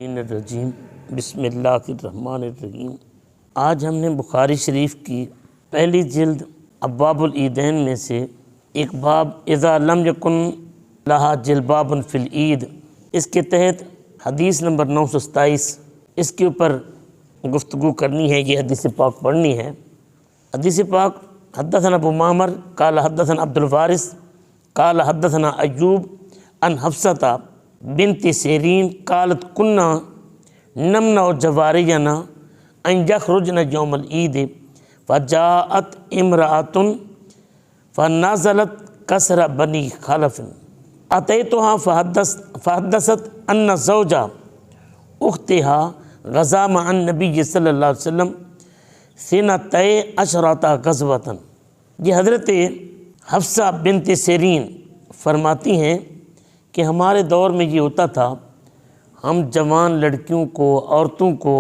الرجیم بسم اللہ الرحمن الرحیم۔ آج ہم نے بخاری شریف کی پہلی جلد ابواب العیدین میں سے ایک باب اذا لم یکن لہا جلباب فی العید، اس کے تحت حدیث نمبر 927 اس کے اوپر گفتگو کرنی ہے، یہ حدیث پاک پڑھنی ہے۔ حدیث پاک حدثنا ابو معمر قال حدثنا عبد الوارث قال حدثنا ایوب عن حفصہ بنت سیرین قالت کنا نمنع جوارینا ان یخرجن یوم العید فجاءت امرأۃ فنازلت کسر بنی خلف اتیتها فحدثت ان زوجہ اختها غزا مع النبی صلی اللہ علیہ وسلم سنتي عشرة غزوة۔ یہ حضرت حفصہ بنت سیرین فرماتی ہیں کہ ہمارے دور میں یہ ہوتا تھا، ہم جوان لڑکیوں کو، عورتوں کو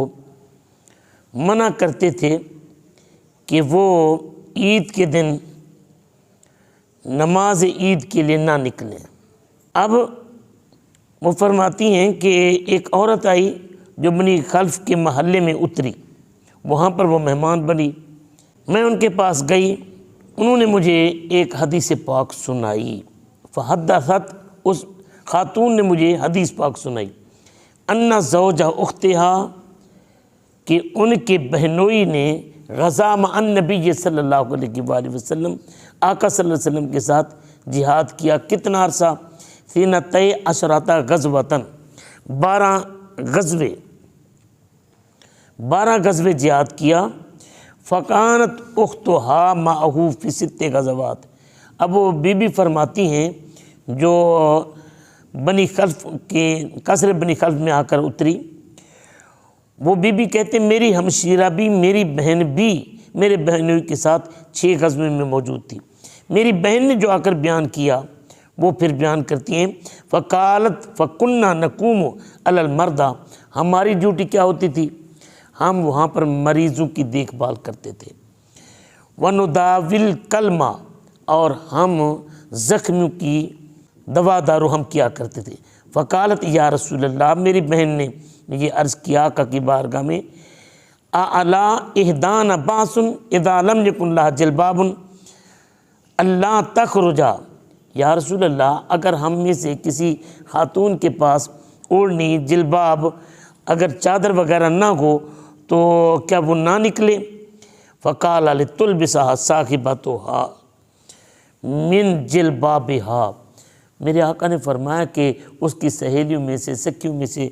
منع کرتے تھے کہ وہ عید کے دن نماز عید کے لیے نہ نکلیں۔ اب وہ فرماتی ہیں کہ ایک عورت آئی جو بنی خلف کے محلے میں اتری، وہاں پر وہ مہمان بنی، میں ان کے پاس گئی، انہوں نے مجھے ایک حدیث پاک سنائی۔ فحدثت، اس خاتون نے مجھے حدیث پاک سنائی، ان زوجہ اختہا، کہ ان کے بہنوئی نے غزا مع النبی صلی اللہ علیہ وآلہ وسلم، آقا صلی اللہ علیہ وسلم کے ساتھ جہاد کیا۔ کتنا عرصہ؟ سنتي عشرة غزوة، 12 غزوے جہاد کیا۔ فکانت اختہا معه فی 6 غزوات۔ اب وہ بی بی فرماتی ہیں جو بنی خلف کے قصر بنی خلف میں آ کر اتری، وہ بی بی کہتے میری ہمشیرہ بھی، میری بہن بھی میرے بہنوئی کے ساتھ 6 غزوے میں موجود تھی۔ میری بہن نے جو آ کر بیان کیا وہ پھر بیان کرتی ہیں، فقالت فکنہ نقوم علی المرضى، ہماری ڈیوٹی کیا ہوتی تھی؟ ہم وہاں پر مریضوں کی دیکھ بھال کرتے تھے، ونداوی الکلمہ، اور ہم زخمیوں کی دوا دارو ہم کیا کرتے تھے۔ فقالت یا رسول اللہ، میری بہن نے یہ عرض کیا آقا کی بارگاہ میں، اعلی احدان باس اذا لم یکن لها جلباب اللہ تخرجا، یا رسول اللہ اگر ہم میں سے کسی خاتون کے پاس اوڑھنی، جلباب، اگر چادر وغیرہ نہ ہو تو کیا وہ نہ نکلے؟ فقال لتلبسها صاحبتها من جلبابها، میرے آقا نے فرمایا کہ اس کی سہیلیوں میں سے، سکھیوں میں سے،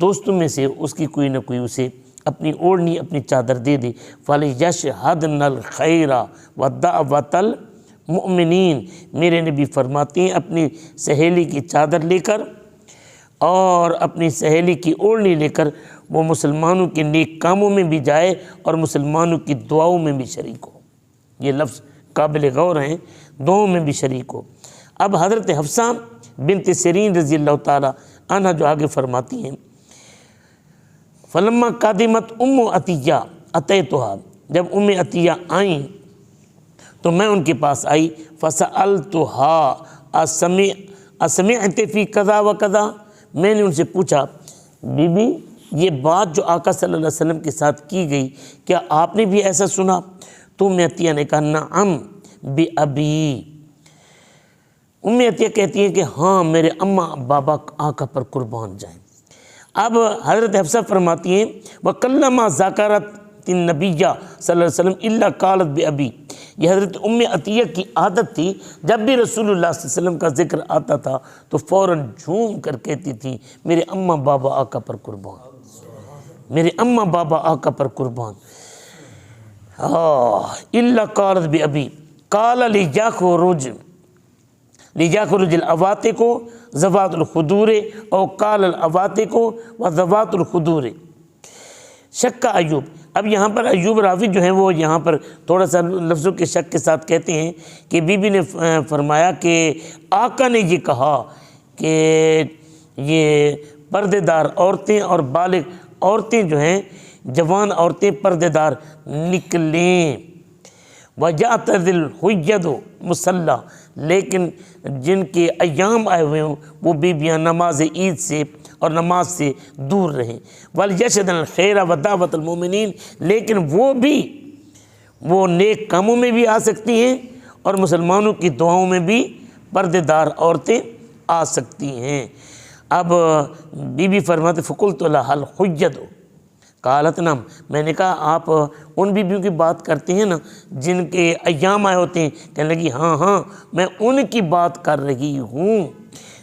دوستوں میں سے اس کی کوئی نہ کوئی اسے اپنی اوڑھنی، اپنی چادر دے دے۔ فَلْيَشْهَدْنَ الْخَيْرَ وَدَعْوَةَ الْمُؤْمِنِينَ، میرے نبی فرماتے ہیں اپنی سہیلی کی چادر لے کر اور اپنی سہیلی کی اوڑھنی لے کر وہ مسلمانوں کے نیک کاموں میں بھی جائے اور مسلمانوں کی دعاؤں میں بھی شریک ہو۔ یہ لفظ قابل غور ہیں، دونوں میں بھی شریک ہو۔ اب حضرت حفصہ بنت سیرین رضی اللہ تعالی عنہ جو آگے فرماتی ہیں، فلما قادمت ام عطیہ اتیتها، جب ام عطیہ آئیں تو میں ان کے پاس آئی، فسألتها اسمعت فی کذا و کذا، میں نے ان سے پوچھا بی بی یہ بات جو آقا صلی اللہ علیہ وسلم کے ساتھ کی گئی کیا آپ نے بھی ایسا سنا؟ تو ام عطیہ نے کہا نعم بِأَبِي، ام عطیہ کہتی ہیں کہ ہاں میرے اماں بابا آقا پر قربان جائیں۔ اب حضرت حفصہ فرماتی ہیں وَكَلَّمَا ذَكَرَتِ النَّبِيَّ صلی اللہ علیہ وسلم إِلَّا قَالَتْ بِأَبِي، یہ حضرت ام عطیہ کی عادت تھی، جب بھی رسول اللہ صلی اللہ علیہ وسلم کا ذکر آتا تھا تو فوراً جھوم کر کہتی تھی میرے اماں بابا آقا پر قربان، میرے اماں بابا آقا پر قربان۔ إِلَّا قَالَتْ بِأَبِي قَالَ لِيَخْرُجْ الْعَوَاتِقُ ذَوَاتُ الْخُدُورِ او قَالَ الْعَوَاتِقُ وَذَوَاتُ الْخُدُورِ شک کا ایوب۔ اب یہاں پر ایوب راوی جو ہیں وہ یہاں پر تھوڑا سا لفظوں کے شک کے ساتھ کہتے ہیں کہ بی بی نے فرمایا کہ آقا نے یہ کہا کہ یہ پردے دار عورتیں اور بالغ عورتیں جو ہیں، جوان عورتیں پردے دار نکلیں۔ وَجَعْتَذِ الْحُيَّدُ مُصَلَّى، لیکن جن کے ایام آئے ہوئے ہوں وہ بیویاں نماز عید سے اور نماز سے دور رہیں۔ وَلْيَشْهَدْنَ الْخَيْرَ وَدَعْوَةَ الْمُؤْمِنِينَ، لیکن وہ نیک کاموں میں بھی آ سکتی ہیں اور مسلمانوں کی دعاؤں میں بھی پردے دار عورتیں آ سکتی ہیں۔ اب بی بی فرماتے فَقُلْتُ لَهَا الْحُجَّةُ، قالت نعم، میں نے کہا آپ ان بیویوں کی بات کرتے ہیں نا جن کے ایام آئے ہوتے ہیں؟ کہنے لگی ہاں میں ان کی بات کر رہی ہوں۔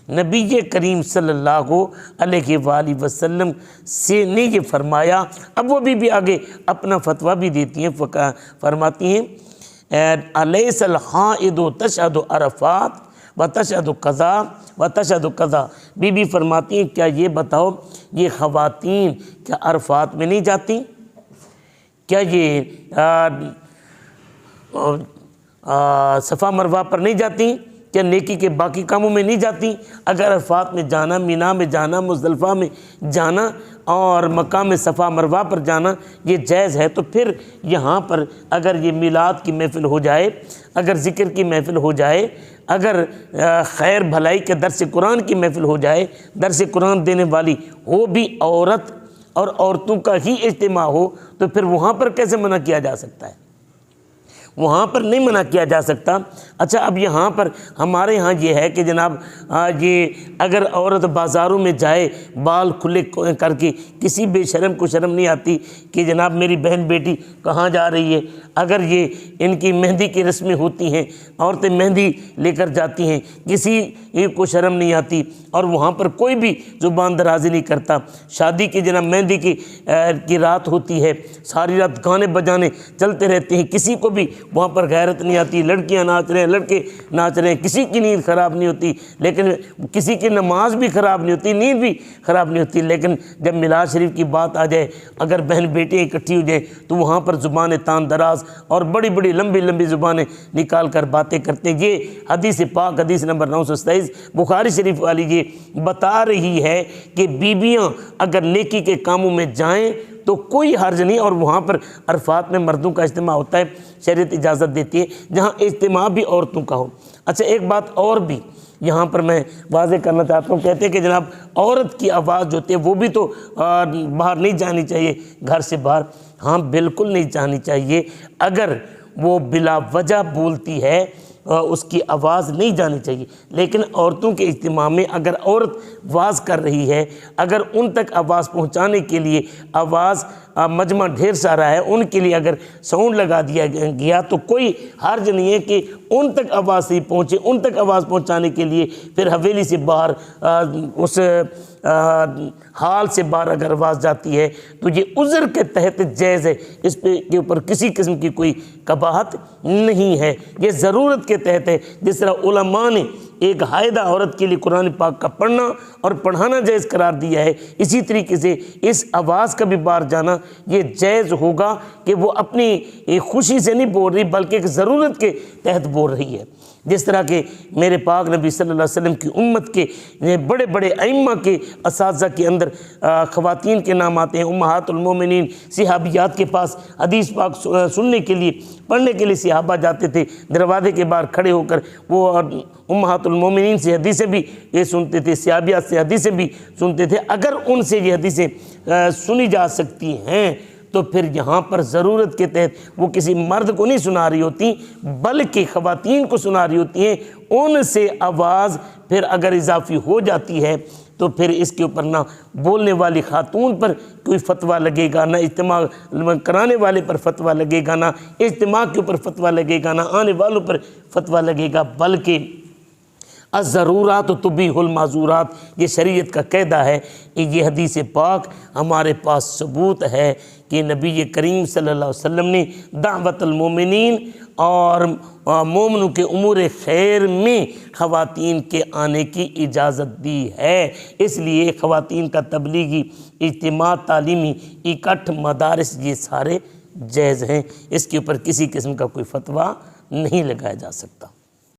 نبی کریم صلی اللہ علیہ وآلہ وسلم سے نے یہ فرمایا۔ اب وہ بھی آگے اپنا فتویٰ بھی دیتی ہیں، فرماتی ہیں الیس الحائض تشہد عرفات وتشہد قضا وتشہد قضا، بی بی فرماتی ہیں کیا یہ بتاؤ یہ خواتین کیا عرفات میں نہیں جاتی؟ کیا یہ صفا مروہ پر نہیں جاتی؟ کیا نیکی کے باقی کاموں میں نہیں جاتی؟ اگر عرفات میں جانا، مینا میں جانا، مزدلفہ میں جانا اور مقام صفا مروہ پر جانا یہ جائز ہے، تو پھر یہاں پر اگر یہ میلاد کی محفل ہو جائے، اگر ذکر کی محفل ہو جائے، اگر خیر بھلائی کے درس قرآن کی محفل ہو جائے، درس قرآن دینے والی ہو بھی عورت اور عورتوں کا ہی اجتماع ہو، تو پھر وہاں پر کیسے منع کیا جا سکتا ہے؟ وہاں پر نہیں منع کیا جا سکتا۔ اچھا اب یہاں پر ہمارے ہاں یہ ہے کہ جناب یہ اگر عورت بازاروں میں جائے بال کھلے کر کے، کسی بے شرم کو شرم نہیں آتی کہ جناب میری بہن بیٹی کہاں جا رہی ہے۔ اگر یہ ان کی مہندی کی رسمیں ہوتی ہیں، عورتیں مہندی لے کر جاتی ہیں، کسی کو شرم نہیں آتی اور وہاں پر کوئی بھی زبان درازی نہیں کرتا۔ شادی کی جناب مہندی کی رات ہوتی ہے، ساری رات گانے بجانے چلتے رہتے ہیں، کسی کو بھی وہاں پر غیرت نہیں آتی، لڑکیاں ناچ رہے ہیں، لڑکے ناچ رہے ہیں، کسی کی نیند خراب نہیں ہوتی، لیکن کسی کی نماز بھی خراب نہیں ہوتی، نیند بھی خراب نہیں ہوتی۔ لیکن جب میلاد شریف کی بات آ جائے، اگر بہن بیٹیاں اکٹھی ہو جائیں تو وہاں پر زبانیں تان دراز اور بڑی بڑی لمبی لمبی زبانیں نکال کر باتیں کرتے ہیں۔ یہ حدیث پاک حدیث نمبر 927 بخاری شریف والی یہ بتا رہی ہے کہ بیویاں اگر نیکی کے کاموں میں جائیں تو کوئی حرج نہیں، اور وہاں پر عرفات میں مردوں کا اجتماع ہوتا ہے، شریعت اجازت دیتی ہے جہاں اجتماع بھی عورتوں کا ہو۔ اچھا ایک بات اور بھی یہاں پر میں واضح کرنا چاہتا ہوں، کہتے ہیں کہ جناب عورت کی آواز جو ہوتی ہے وہ بھی تو باہر نہیں جانی چاہیے، گھر سے باہر۔ ہاں بالکل نہیں جانی چاہیے، اگر وہ بلا وجہ بولتی ہے اس کی آواز نہیں جانی چاہیے، لیکن عورتوں کے اجتماع میں اگر عورت واز کر رہی ہے، اگر ان تک آواز پہنچانے کے لیے آواز مجمع ڈھیر سارا ہے، ان کے لیے اگر ساؤنڈ لگا دیا گیا تو کوئی حرج نہیں ہے کہ ان تک آواز نہیں پہنچے۔ ان تک آواز پہنچانے کے لیے پھر حویلی سے باہر اس حال سے باہر اگر آواز جاتی ہے تو یہ عذر کے تحت جائز ہے، اس پہ کے اوپر کسی قسم کی کوئی قباحت نہیں ہے، یہ ضرورت کے تحت ہے۔ جس طرح علماء نے ایک حائضہ عورت کے لیے قرآن پاک کا پڑھنا اور پڑھانا جائز قرار دیا ہے، اسی طریقے سے اس آواز کا بھی باہر جانا یہ جائز ہوگا کہ وہ اپنی خوشی سے نہیں بول رہی بلکہ ایک ضرورت کے تحت بول رہی ہے۔ جس طرح کہ میرے پاک نبی صلی اللہ علیہ وسلم کی امت کے بڑے بڑے ائمہ کے اساتذہ کے اندر خواتین کے نام آتے ہیں، امہات المومنین صحابیات کے پاس حدیث پاک سننے کے لیے پڑھنے کے لیے صحابہ جاتے تھے، دروازے کے باہر کھڑے ہو کر وہ امہات المومنین سے حدیثیں بھی یہ سنتے تھے، صحابیات سے حدیثیں بھی سنتے تھے۔ اگر ان سے یہ حدیثیں سنی جا سکتی ہیں تو پھر یہاں پر ضرورت کے تحت وہ کسی مرد کو نہیں سنا رہی ہوتی بلکہ خواتین کو سنا رہی ہوتی ہیں۔ ان سے آواز پھر اگر اضافی ہو جاتی ہے تو پھر اس کے اوپر نہ بولنے والی خاتون پر کوئی فتویٰ لگے گا، نہ اجتماع کرانے والے پر فتویٰ لگے گا، نہ اجتماع کے اوپر فتویٰ لگے گا، نہ آنے والوں پر فتویٰ لگے گا، بلکہ الضرورات تبیح المعذورات یہ شریعت کا قاعدہ ہے۔ یہ حدیث پاک ہمارے پاس ثبوت ہے کہ نبی کریم صلی اللہ علیہ وسلم نے دعوت المومنین اور مومنوں کے امور خیر میں خواتین کے آنے کی اجازت دی ہے۔ اس لیے خواتین کا تبلیغی اجتماع، تعلیمی اکٹھ، مدارس یہ سارے جائز ہیں، اس کے اوپر کسی قسم کا کوئی فتویٰ نہیں لگایا جا سکتا۔